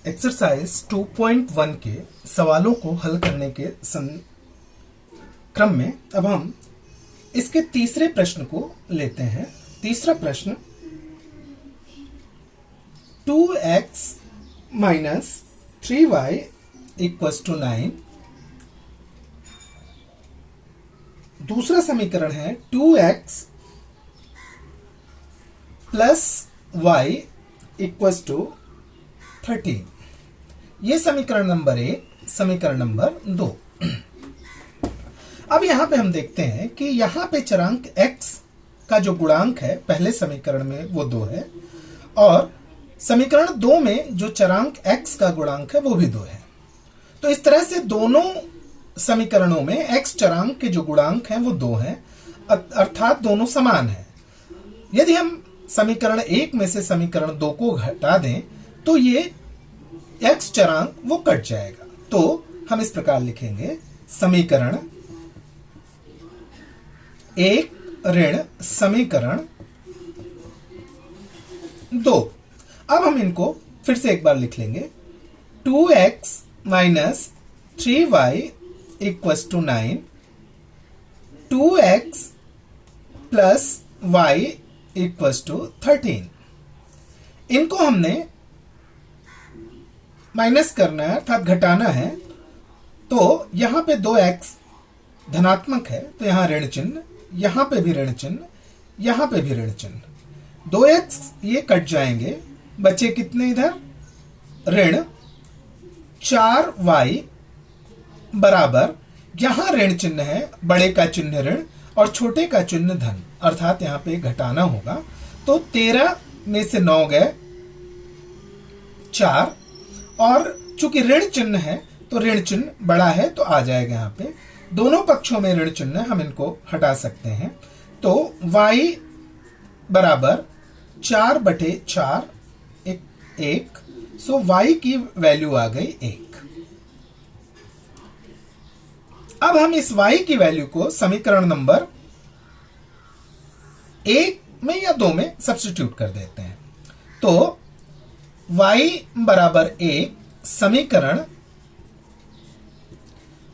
Exercise 2.1 के सवालों को हल करने के क्रम में अब हम इसके तीसरे प्रश्न को लेते हैं। तीसरा प्रश्न 2x minus 3y equals to 9। दूसरा समीकरण है 2x plus y equals to 13। ये समीकरण नंबर 1। समीकरण नंबर 2। अब यहां पे हम देखते हैं कि यहां पे चरांक x का जो गुणांक है पहले समीकरण में वो 2 है और समीकरण 2 में जो चरांक x का गुणांक है वो भी 2 है। तो इस तरह से दोनों समीकरणों में x चरांक के जो गुणांक हैं वो 2 हैं, अर्थात दोनों समान हैं। यदि हम समीकरण 1 में से समीकरण 2 को घटा दें तो ये x चरांक वो कट जाएगा। तो हम इस प्रकार लिखेंगे समीकरण 1 ऋण समीकरण 2। अब हम इनको फिर से एक बार लिख लेंगे। 2x minus 3y equals to 9, 2x plus y equals to 13। इनको हमने माइनस करना है अर्थात घटाना है। तो यहां पे 2x धनात्मक है तो यहां ऋण चिन्ह, यहां पे भी ऋण चिन्ह, यहां पे भी ऋण चिन्ह। 2x ये कट जाएंगे, बचे कितने इधर ऋण 4y बराबर, यहां ऋण चिन्ह है, बड़े का चिन्ह ऋण और छोटे का चिन्ह धन, अर्थात यहां पे घटाना होगा। तो 13 में से 9 गए 4 और चूंकि ऋण चिन्ह है तो ऋण चिन्ह बड़ा है तो आ जाएगा यहाँ पे। दोनों पक्षों में ऋण चिन्ह, हम इनको हटा सकते हैं। तो y बराबर 4/4 1। सो y की वैल्यू आ गई 1। अब हम इस y की वैल्यू को समीकरण नंबर 1 में या 2 में सब्स्टिट्यूट कर देते हैं। तो y बराबर 1 समीकरण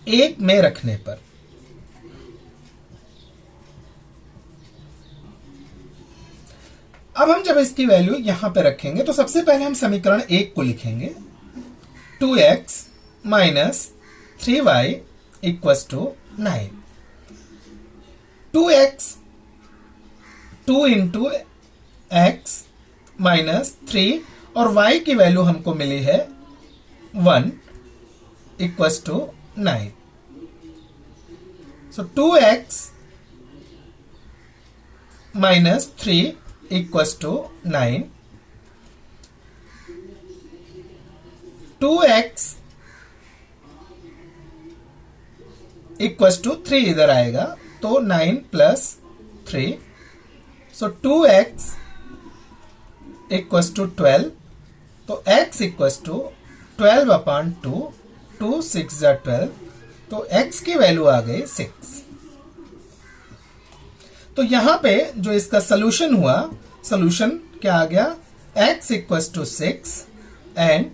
1 में रखने पर अब हम जब इसकी वैल्यू यहां पे रखेंगे तो सबसे पहले हम समीकरण 1 को लिखेंगे। 2x minus 3y equals to 9। 2x 2 into x minus 3 और y की वैल्यू हमको मिली है 1 equals to 9। So 2x minus 3 equals to 9। 2x equals to 3 इधर आएगा तो 9 plus 3। So 2x equals to 12। तो x इक्वल्स टू 12/2, 2 6 12। तो x की वैल्यू आ गई 6। तो यहां पे जो इसका सोल्यूशन हुआ, सोल्यूशन क्या आ गया, x equals to 6 and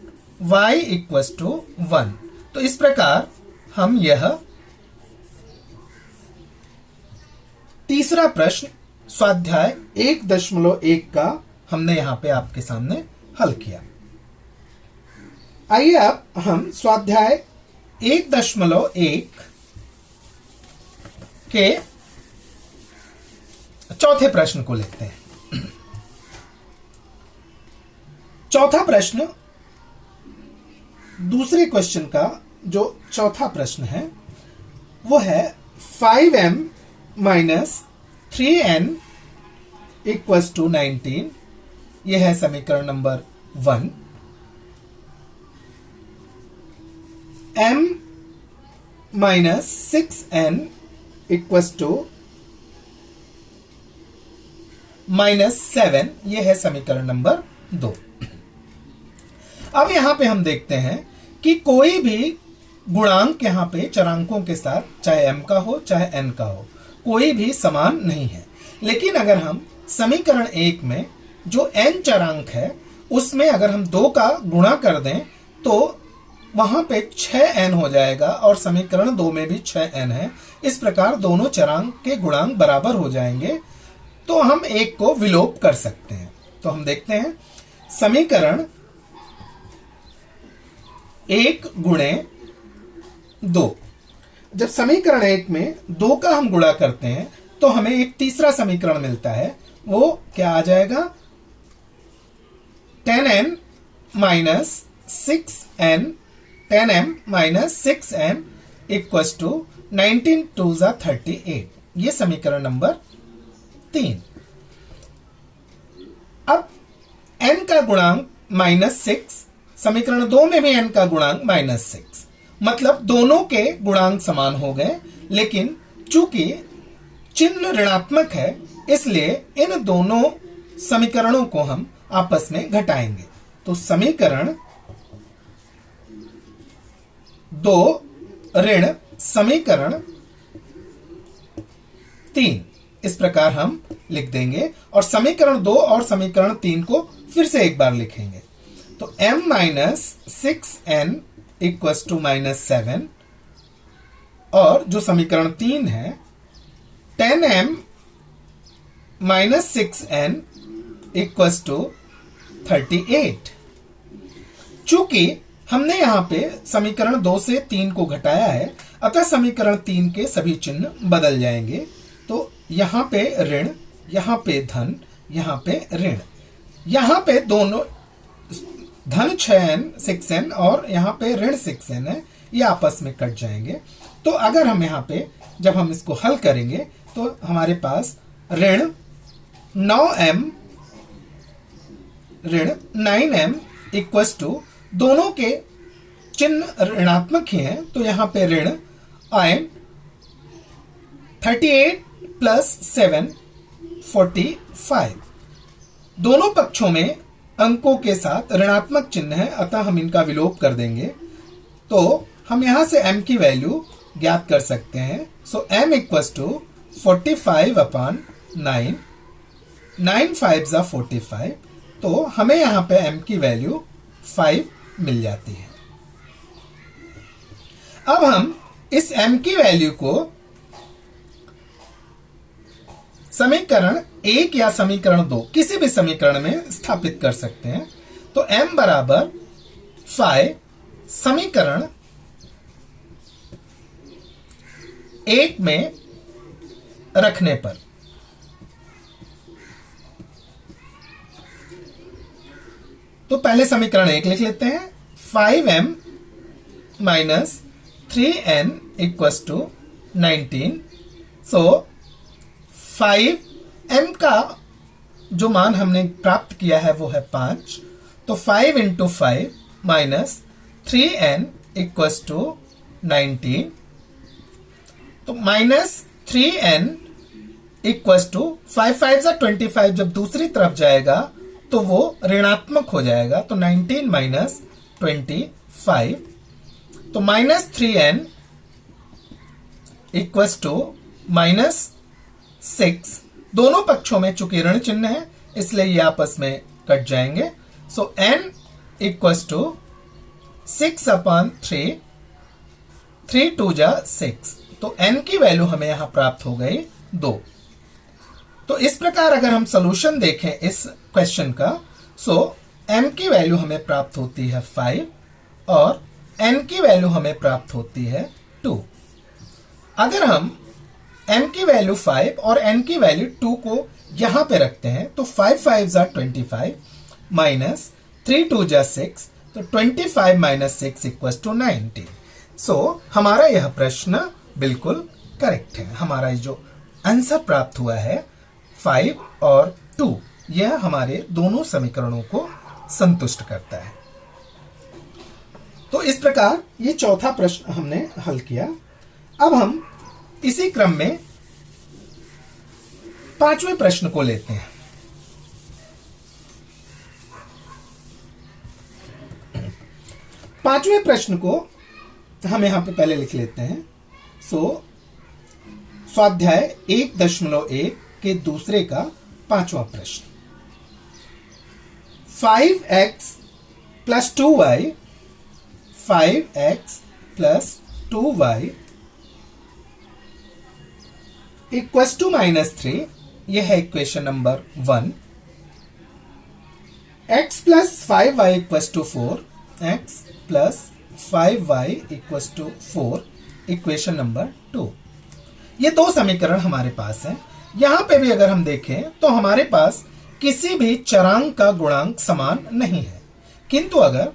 y equals to 1। तो इस प्रकार हम यह तीसरा प्रश्न स्वाध्याय 1.1 का हमने यहां पे आपके सामने हल किया। आइए अब हम स्वाध्याय 1.1 के चौथे प्रश्न को लेते हैं। चौथा प्रश्न, दूसरे क्वेश्चन का जो चौथा प्रश्न है वो है 5m minus 3n equals to 19। यह है समीकरण number 1। m minus 6n equals to -7। यह है समीकरण नंबर 2। अब यहां पे हम देखते हैं कि कोई भी गुणांक यहां पे चरांकों के साथ, चाहे m का हो चाहे n का हो, कोई भी समान नहीं है। लेकिन अगर हम समीकरण 1 में जो n चरांक है उसमें अगर हम 2 का गुणा कर दें तो वहां पे 6n हो जाएगा और समीकरण 2 में भी 6n है। इस प्रकार दोनों चरांक के गुणांक बराबर हो जाएंगे, तो हम एक को विलोप कर सकते हैं। तो हम देखते हैं समीकरण 1 गुणे 2। जब समीकरण 1 में 2 का हम गुणा करते हैं तो हमें एक तीसरा समीकरण मिलता है। वो क्या आ जाएगा? 10n minus 6n 10m minus 6n equals to 19 2 जा 38। ये समीकरण नंबर 3। अब n का गुणांक -6, समीकरण 2 में भी n का गुणांक -6, मतलब दोनों के गुणांक समान हो गए, लेकिन चूंकि चिन्ह ऋणात्मक है इसलिए इन दोनों समीकरणों को हम आपस में घटाएंगे। तो समीकरण 2 ऋण समीकरण 3 इस प्रकार हम लिख देंगे, और समीकरण 2 और समीकरण 3 को फिर से एक बार लिखेंगे। तो m minus 6n equals to -7, और जो समीकरण 3 है 10m minus 6n equals to 38। चूंकि हमने यहां पे समीकरण 2 से 3 को घटाया है, अतः समीकरण 3 के सभी चिन्ह बदल जाएंगे। तो यहां पे ऋण, यहां पे धन, यहां पे ऋण, यहां पे दोनों धन 6n और यहां पे ऋण 6n है, ये आपस में कट जाएंगे। तो अगर हम यहां पे जब हम इसको हल करेंगे तो हमारे पास ऋण 9m ऋण 9m इक्वस टू, दोनों के चिन्ह ऋणात्मक ही हैं, तो यहां पे ऋण आए 38 प्लस 7 45। दोनों पक्षों में अंकों के साथ ऋणात्मक चिन्ह है, अतः हम इनका विलोप कर देंगे। तो हम यहां से m की वैल्यू ज्ञात कर सकते हैं। सो m इक्वस टू 45 अपॉन 9, 9 5 जा 45, तो हमें यहां पे m की वैल्यू 5 मिल जाती है। अब हम इस m की वैल्यू को समीकरण 1 या समीकरण 2 किसी भी समीकरण में स्थापित कर सकते हैं। तो m बराबर 5 समीकरण 1 में रखने पर, तो पहले समीकरण 1 लिख लेते हैं। 5m minus 3n equals to 19। So 5m का जो मान हमने प्राप्त किया है वो है 5। तो 5 into 5 minus 3n equals to 19। तो माइनस 3n इक्वस टू 5 5 जा 25, जब दूसरी तरफ जाएगा तो वो ऋणात्मक हो जाएगा। तो 19 माइनस 25, तो माइनस 3n इक्वस टू -6। दोनों पक्षों में चूंकि ऋण चिन्ह है इसलिए ये आपस में कट जाएंगे। सो n इक्वस टू 6 अपॉन 3, 3 2 जा 6, तो n की वैल्यू हमें यहां प्राप्त हो गई 2। तो इस प्रकार अगर हम सॉल्यूशन देखें इस क्वेश्चन का, सो m की वैल्यू हमें प्राप्त होती है 5 और n की वैल्यू हमें प्राप्त होती है 2। अगर हम m की वैल्यू 5 और n की वैल्यू 2 को यहां पे रखते हैं तो 5 5 जा 25 माइनस 3 2 जा 6, तो 25 माइनस 6 इक्वल टू 19। सो हमारा यह प्रश्न बिल्कुल करेक्ट है। हमारा जो आंसर प्राप्त हुआ है 5 और 2, यह हमारे दोनों समीकरणों को संतुष्ट करता है। तो इस प्रकार ये चौथा प्रश्न हमने हल किया। अब हम इसी क्रम में पांचवें प्रश्न को लेते हैं। पांचवें प्रश्न को हम यहां पे पहले लिख लेते हैं। सो स्वाध्याय 1.1 के दूसरे का पांचवा प्रश्न। 5x plus 2y 5x plus 2y equals to -3, यह है equation number 1। x plus 5y equals to 4, x plus 5y equals to 4, equation number 2। ये दो समीकरण हमारे पास हैं। यहां पे भी अगर हम देखें तो हमारे पास किसी भी चरांक का गुणांक समान नहीं है, किंतु अगर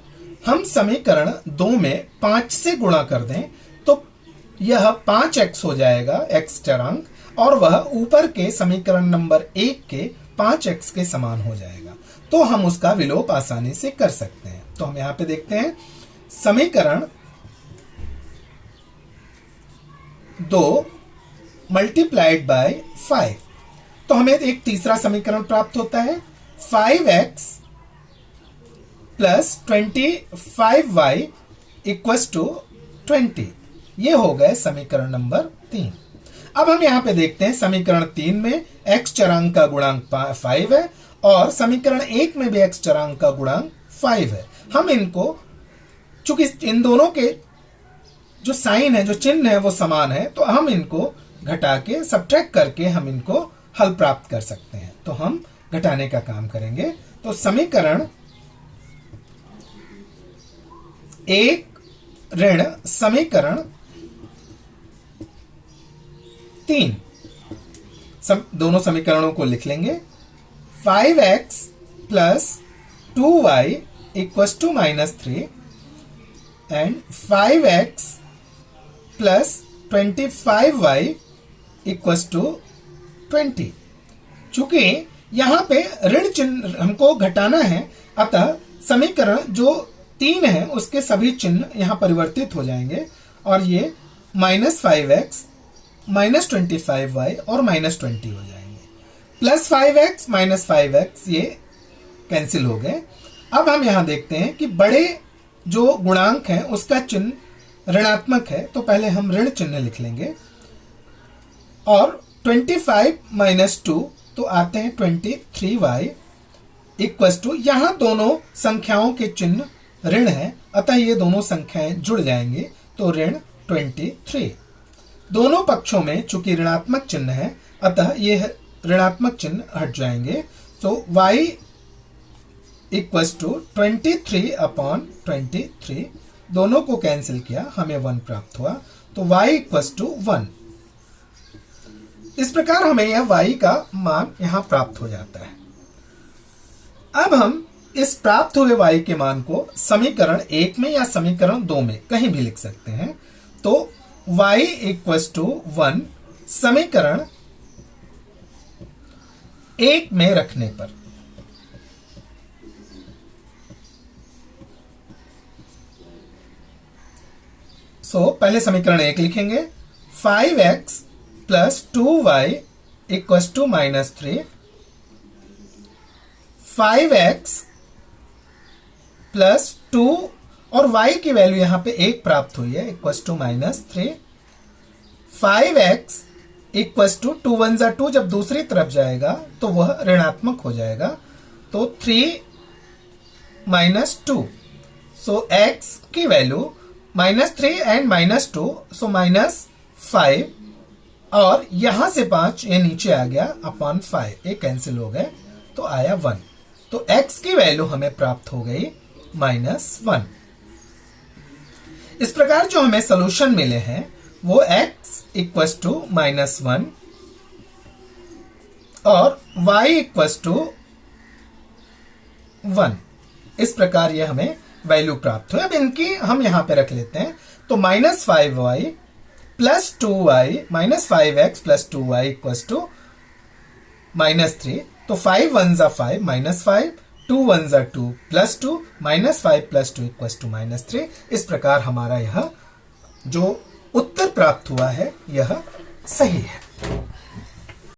हम समीकरण 2 में 5 से गुणा कर दें तो यह 5x हो जाएगा, x चरांक, और वह ऊपर के समीकरण नंबर 1 के 5x के समान हो जाएगा। तो हम उसका विलोप आसानी से कर सकते हैं। तो हम यहां पे देखते हैं समीकरण 2 मल्टीप्लाइड बाय 5, तो हमें एक तीसरा समीकरण प्राप्त होता है 5x plus 25y equals to 20। ये हो गए समीकरण नंबर 3। अब हम यहां पे देखते हैं समीकरण 3 में x चरांक का गुणांक 5 है और समीकरण 1 में भी x चरांक का गुणांक 5 है। हम इनको, चूंकि इन दोनों के जो साइन है, जो चिन्ह है वो समान है, तो हम इनको घटा के सब्ट्रैक्ट करके हम इनको हल प्राप्त कर सकते हैं। तो हम घटाने का काम करेंगे। तो समीकरण 1 ऋण समीकरण 3, दोनों समीकरणों को लिख लेंगे। 5x plus 2y equals to -3 and 5x plus 25y equals to 20। चूंकि यहां पे ऋण चिन्ह हमको घटाना है, अतः समीकरण जो 3 है उसके सभी चिन्ह यहां परिवर्तित हो जाएंगे और ये -5x -25y और -20 हो जाएंगे। प्लस 5x -5x ये कैंसिल हो गए। अब हम यहां देखते हैं कि बड़े जो गुणांक है उसका चिन्ह ऋणात्मक है, तो पहले हम ऋण चिन्ह लिख लेंगे और 25 -2 तो आते हैं 23y इक्वस टू, यहां दोनों संख्याओं के चिन्ह ऋण है, अतः ये दोनों संख्याएं जुड़ जाएंगे तो ऋण 23। दोनों पक्षों में चूंकि ऋणात्मक चिन्ह है अतः ये ऋणात्मक चिन्ह हट जाएंगे। तो y इक्वस टू 23/23, दोनों को कैंसिल किया, हमें 1 प्राप्त हुआ। तो y इक्वस टू 1। इस प्रकार हमें यह y का मान यहां प्राप्त हो जाता है। अब हम इस प्राप्त हुए y के मान को समीकरण 1 में या समीकरण 2 में कहीं भी लिख सकते हैं। तो y इक्वस टू 1 समीकरण 1 में रखने पर पहले समीकरण 1 लिखेंगे 5x plus 2y equals to -3, 5x plus 2 और y की वैल्यू यहां पे 1 प्राप्त हुई है equals to -3, 5x equals to 2 1 जा 2, जब दूसरी तरफ जाएगा तो वह ऋणात्मक हो जाएगा, तो 3 -2, सो x की वैल्यू -3 एंड -2, सो -5, और यहां से 5 ये नीचे आ गया अपॉन 5, ये कैंसिल हो गए तो आया 1। तो x की वैल्यू हमें प्राप्त हो गई -1। इस प्रकार जो हमें सॉल्यूशन मिले हैं वो x इक्वस टू -1 और y इक्वस टू 1, इस प्रकार ये हमें वैल्यू प्राप्त हुई। अब इनकी हम यहां पे रख लेते हैं। तो -5y plus 2y -5x plus 2y equals to -3, तो 5 1 जा 5 -5, 2 1 जा 2 प्लस 2, -5 प्लस 2 इक्वस टू -3। इस प्रकार हमारा यह जो उत्तर प्राप्त हुआ है यह सही है।